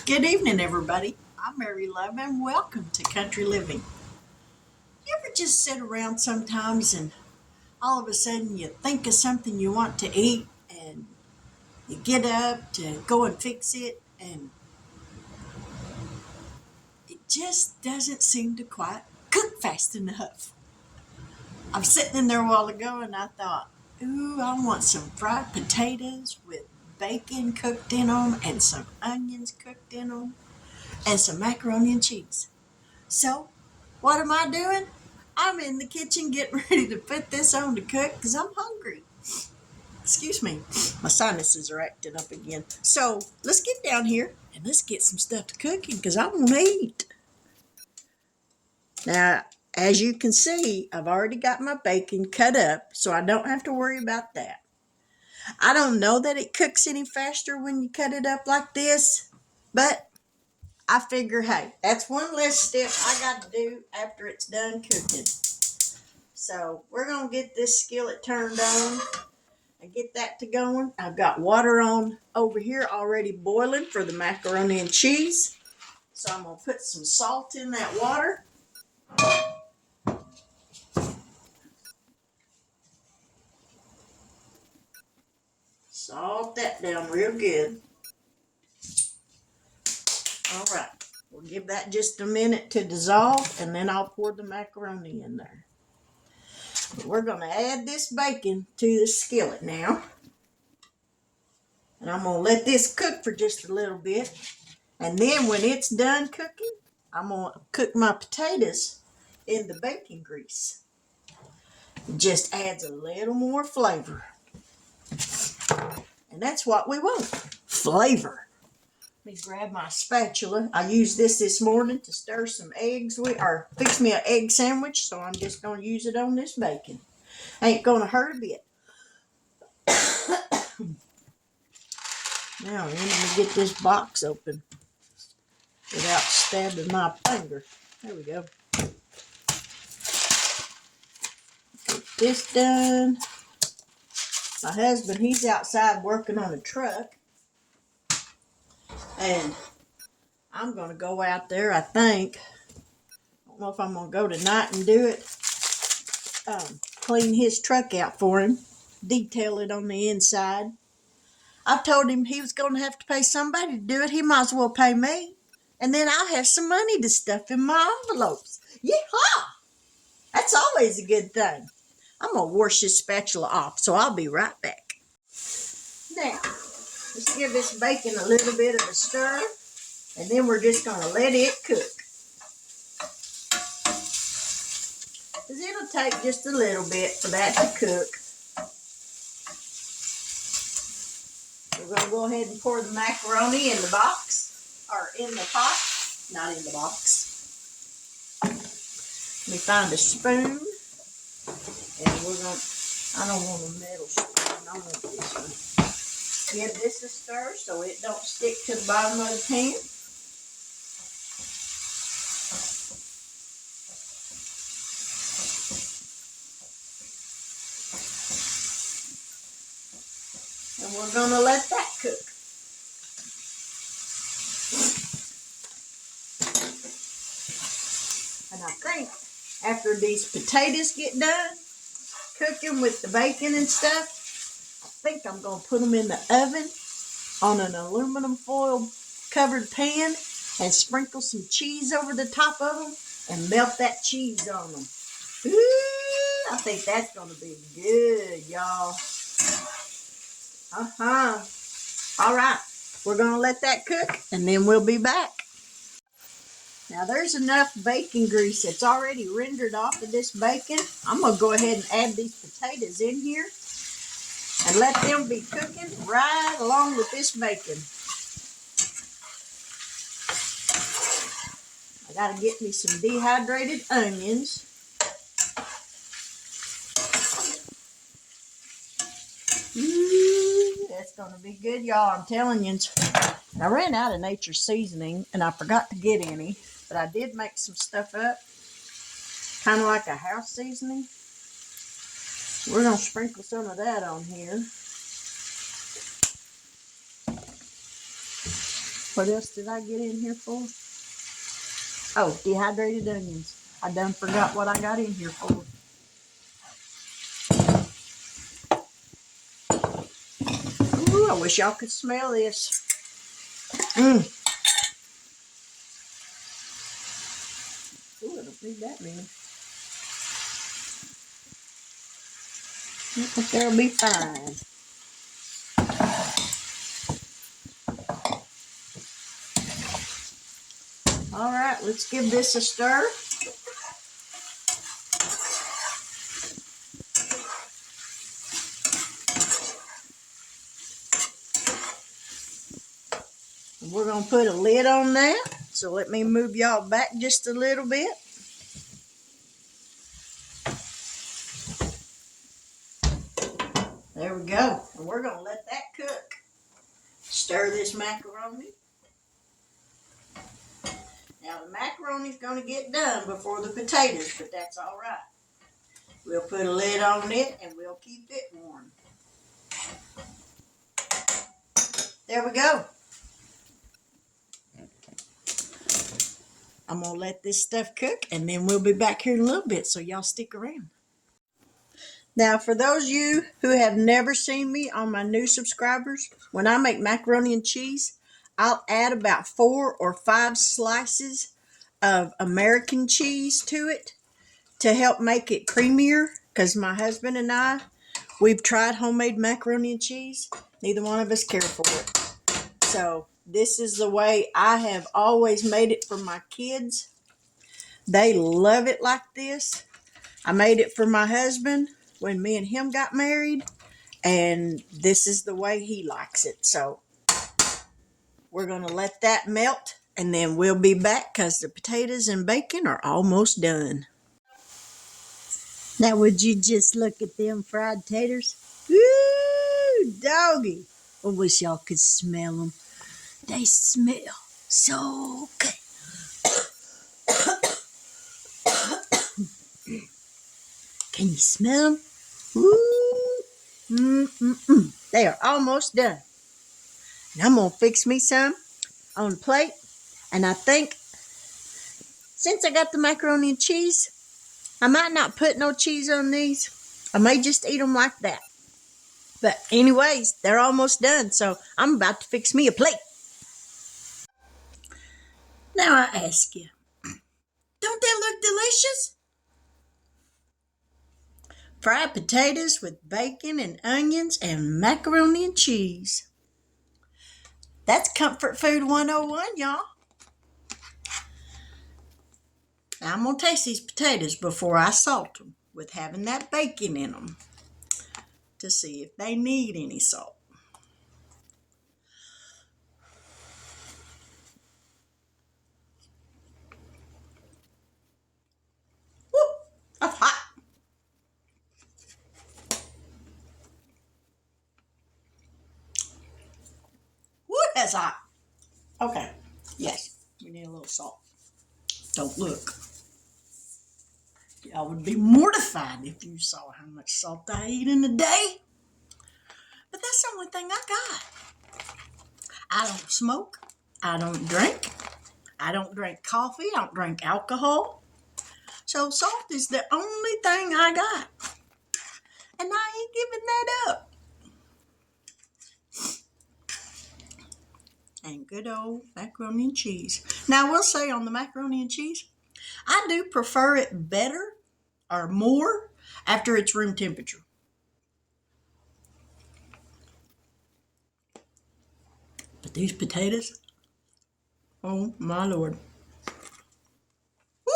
Good evening, everybody. I'm Mary Love, and welcome to Country Living. You ever just sit around sometimes and all of a sudden you think of something you want to eat and you get up to go and fix it and it just doesn't seem to quite cook fast enough? I was sitting in there a while ago and I thought, ooh, I want some fried potatoes with bacon cooked in them and some onions cooked in them and some macaroni and cheese. So, what am I doing? I'm in the kitchen getting ready to put this on to cook because I'm hungry. Excuse me, my sinuses are acting up again. So, let's get down here and let's get some stuff to cooking because I want to eat. Now, as you can see, I've already got my bacon cut up, so I don't have to worry about that. I don't know that it cooks any faster when you cut it up like this, but I figure, hey, that's one less step I got to do after it's done cooking. So we're going to get this skillet turned on and get that to going. I've got water on over here already boiling for the macaroni and cheese. So I'm going to put some salt in that water. Salt that down real good. All right. We'll give that just a minute to dissolve and then I'll pour the macaroni in there. But we're going to add this bacon to the skillet now. And I'm going to let this cook for just a little bit. And then when it's done cooking, I'm going to cook my potatoes in the bacon grease. It just adds a little more flavor. And that's what we want, flavor. Let me grab my spatula. I used this morning to stir some eggs with, or fix me an egg sandwich, so I'm just going to use it on this bacon. Ain't going to hurt a bit. Now, let me get this box open without stabbing my finger. There we go. Get this done. My husband, he's outside working on a truck. And I'm going to go out there, I think. I don't know if I'm going to go tonight and do it. Clean his truck out for him. Detail it on the inside. I told him he was going to have to pay somebody to do it. He might as well pay me. And then I'll have some money to stuff in my envelopes. Yeehaw! That's always a good thing. I'm going to wash this spatula off, so I'll be right back. Now, let's give this bacon a little bit of a stir, and then we're just going to let it cook. Because it'll take just a little bit for that to cook. We're going to go ahead and pour the macaroni in the box, or in the pot, not in the box. Let me find a spoon, and we're going to, I don't want a metal spoon, I want this one. Give this a stir so it don't stick to the bottom of the pan. And we're going to let that cook. And I think after these potatoes get done cooking with the bacon and stuff, I think I'm going to put them in the oven on an aluminum foil covered pan and sprinkle some cheese over the top of them and melt that cheese on them. Ooh, I think that's going to be good, y'all. All right, we're going to let that cook and then we'll be back. Now there's enough bacon grease that's already rendered off of this bacon. I'm going to go ahead and add these potatoes in here and let them be cooking right along with this bacon. I got to get me some dehydrated onions. Ooh, that's going to be good, y'all. I'm telling you. I ran out of nature's seasoning and I forgot to get any, but I did make some stuff up, kind of like a house seasoning. We're going to sprinkle some of that on here. What else did I get in here for? Oh, dehydrated onions. I done forgot what I got in here for. Ooh, I wish y'all could smell this. Ooh, I don't need that many. I think they'll be fine. All right, let's give this a stir. We're going to put a lid on that. So let me move y'all back just a little bit. There we go. And we're going to let that cook. Stir this macaroni. Now the macaroni's going to get done before the potatoes, but that's all right. We'll put a lid on it and we'll keep it warm. There we go. I'm going to let this stuff cook and then we'll be back here in a little bit, so y'all stick around. Now, for those of you who have never seen me on my new subscribers, when I make macaroni and cheese, I'll add about 4 or 5 slices of American cheese to it to help make it creamier, because my husband and I, we've tried homemade macaroni and cheese. Neither one of us care for it. So this is the way I have always made it for my kids. They love it like this. I made it for my husband when me and him got married, and this is the way he likes it. So we're going to let that melt, and then we'll be back because the potatoes and bacon are almost done. Now, would you just look at them fried taters? Woo, doggy. I wish y'all could smell them. They smell so good. Can you smell them? Woo. They are almost done. And I'm going to fix me some on a plate. And I think since I got the macaroni and cheese, I might not put no cheese on these. I may just eat them like that. But anyways, they're almost done. So I'm about to fix me a plate. Now I ask you, don't they look delicious? Fried potatoes with bacon and onions and macaroni and cheese. That's comfort food 101, y'all. Now I'm going to taste these potatoes before I salt them with having that bacon in them to see if they need any salt. Woo, that's hot. Woo, that's hot. Okay, yes, we need a little salt. Don't look. Y'all would be mortified if you saw how much salt I eat in a day. But that's the only thing I got. I don't smoke. I don't drink. I don't drink coffee. I don't drink alcohol. So salt is the only thing I got. And I ain't giving that up. And good old macaroni and cheese. Now, I will say on the macaroni and cheese, I do prefer it better or more after it's room temperature. But these potatoes, oh my Lord. Woo!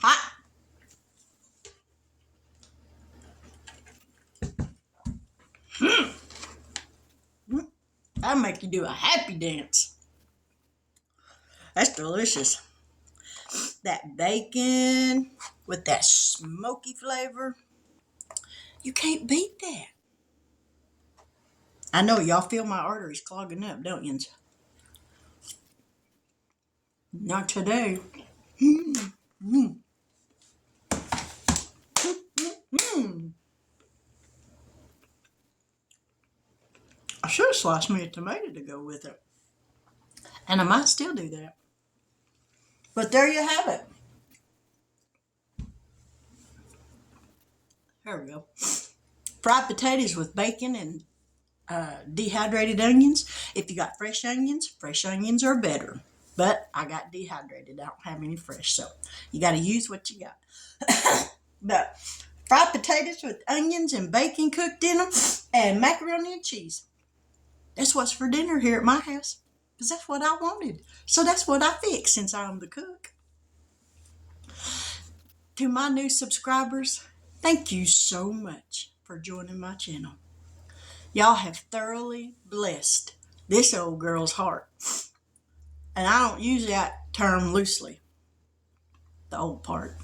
Hot. That'll make you do a happy dance. That's delicious. That bacon with that smoky flavor. You can't beat that. I know y'all feel my arteries clogging up, don't you? Not today. Mm, mm, mm. I should have sliced me a tomato to go with it. And I might still do that. But there you have it. There we go. Fried potatoes with bacon and dehydrated onions. If you got fresh onions are better. But I got dehydrated. I don't have any fresh, so you got to use what you got. But fried potatoes with onions and bacon cooked in them and macaroni and cheese. That's what's for dinner here at my house. Because that's what I wanted. So that's what I fixed since I'm the cook. To my new subscribers, thank you so much for joining my channel. Y'all have thoroughly blessed this old girl's heart. And I don't use that term loosely. The old part.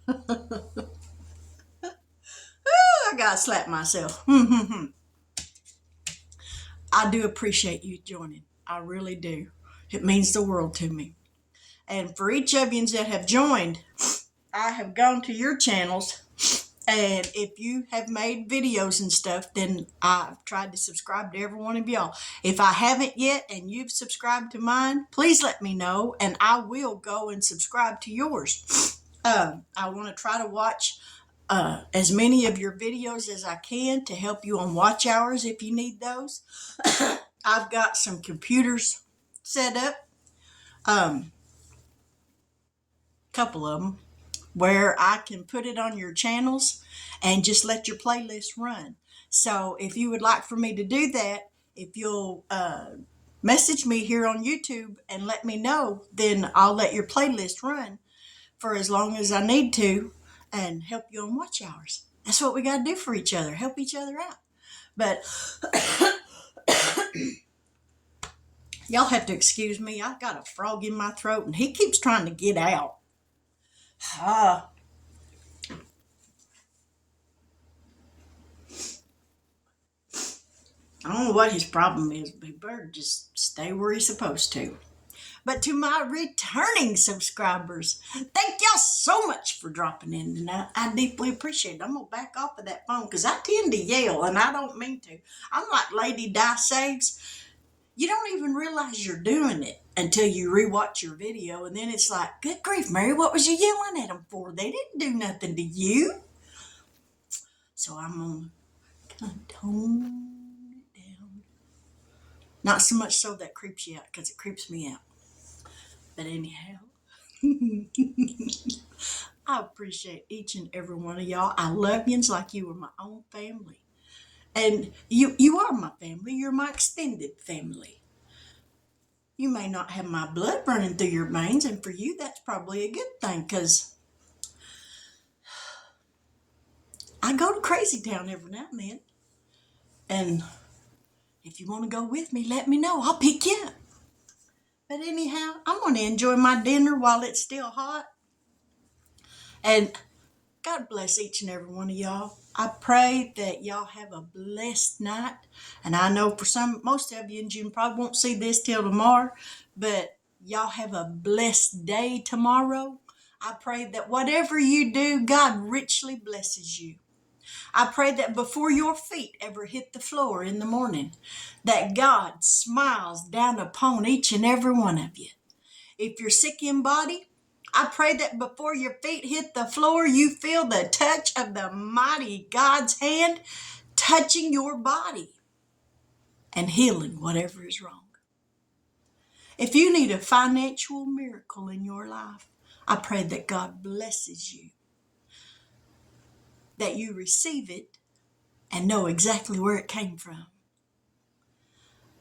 I gotta slap myself. I do appreciate you joining. I really do. It means the world to me. And for each of you that have joined, I have gone to your channels, and if you have made videos and stuff, then I've tried to subscribe to every one of y'all. If I haven't yet and you've subscribed to mine, please let me know, and I will go and subscribe to yours. I want to try to watch as many of your videos as I can to help you on watch hours if you need those. I've got some computers set up, couple of them, where I can put it on your channels and just let your playlist run. So if you would like for me to do that, if you'll message me here on YouTube and let me know, then I'll let your playlist run for as long as I need to and help you on watch hours. That's what we got to do for each other, help each other out. But y'all have to excuse me. I've got a frog in my throat and he keeps trying to get out. I don't know what his problem is, but he better just stay where he's supposed to. But to my returning subscribers, thank y'all so much for dropping in tonight. I deeply appreciate it. I'm going to back off of that phone because I tend to yell, and I don't mean to. I'm like Lady Di Saves. You don't even realize you're doing it until you rewatch your video, and then it's like, good grief, Mary, what was you yelling at them for? They didn't do nothing to you. So I'm going to kind of tone it down. Not so much so that creeps you out, because it creeps me out. But anyhow, I appreciate each and every one of y'all. I love yous like you were my own family. And you are my family. You're my extended family. You may not have my blood running through your veins, and for you, that's probably a good thing, because I go to Crazy Town every now and then. And if you want to go with me, let me know. I'll pick you up. But anyhow, I'm going to enjoy my dinner while it's still hot. And God bless each and every one of y'all. I pray that y'all have a blessed night. And I know for most of you, and you probably won't see this till tomorrow, but y'all have a blessed day tomorrow. I pray that whatever you do, God richly blesses you. I pray that before your feet ever hit the floor in the morning, that God smiles down upon each and every one of you. If you're sick in body, I pray that before your feet hit the floor, you feel the touch of the mighty God's hand touching your body and healing whatever is wrong. If you need a financial miracle in your life, I pray that God blesses you, that you receive it and know exactly where it came from.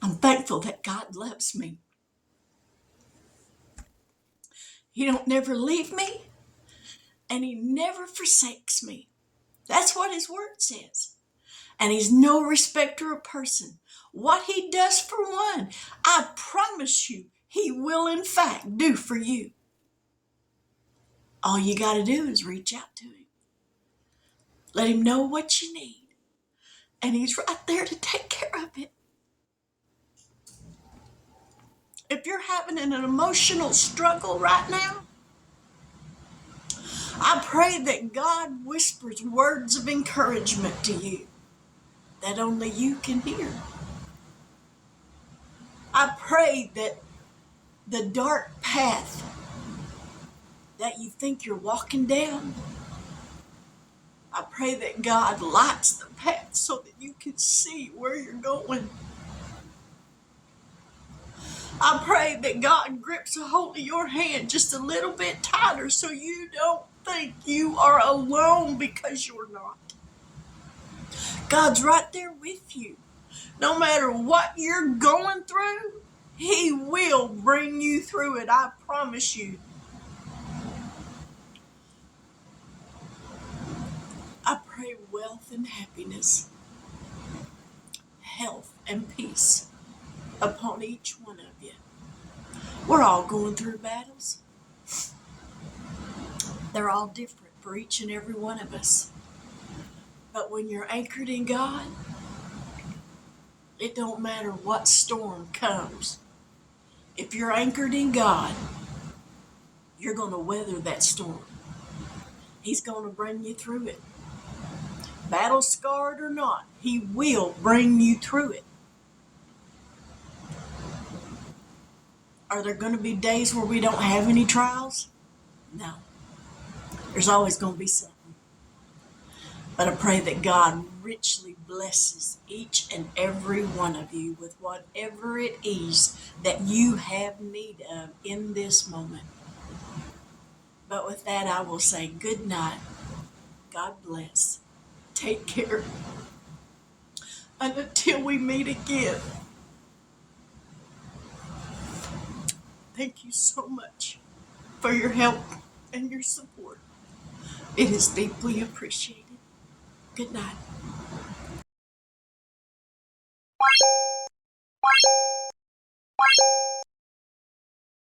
I'm thankful that God loves me. He don't never leave me, and he never forsakes me. That's what his word says. And he's no respecter of person. What he does for one, I promise you, he will in fact do for you. All you got to do is reach out to him. Let him know what you need. And he's right there to take care of it. If you're having an emotional struggle right now, I pray that God whispers words of encouragement to you that only you can hear. I pray that the dark path that you think you're walking down, I pray that God lights the path so that you can see where you're going. I pray that God grips a hold of your hand just a little bit tighter so you don't think you are alone, because you're not. God's right there with you. No matter what you're going through, He will bring you through it. I promise you. I pray wealth and happiness, health and peace upon each one of you. We're all going through battles. They're all different for each and every one of us. But when you're anchored in God, it don't matter what storm comes. If you're anchored in God, you're going to weather that storm. He's going to bring you through it. Battle scarred or not, He will bring you through it. Are there going to be days where we don't have any trials? No. There's always going to be something. But I pray that God richly blesses each and every one of you with whatever it is that you have need of in this moment. But with that, I will say good night. God bless. Take care. And until we meet again, thank you so much for your help and your support. It is deeply appreciated. Good night.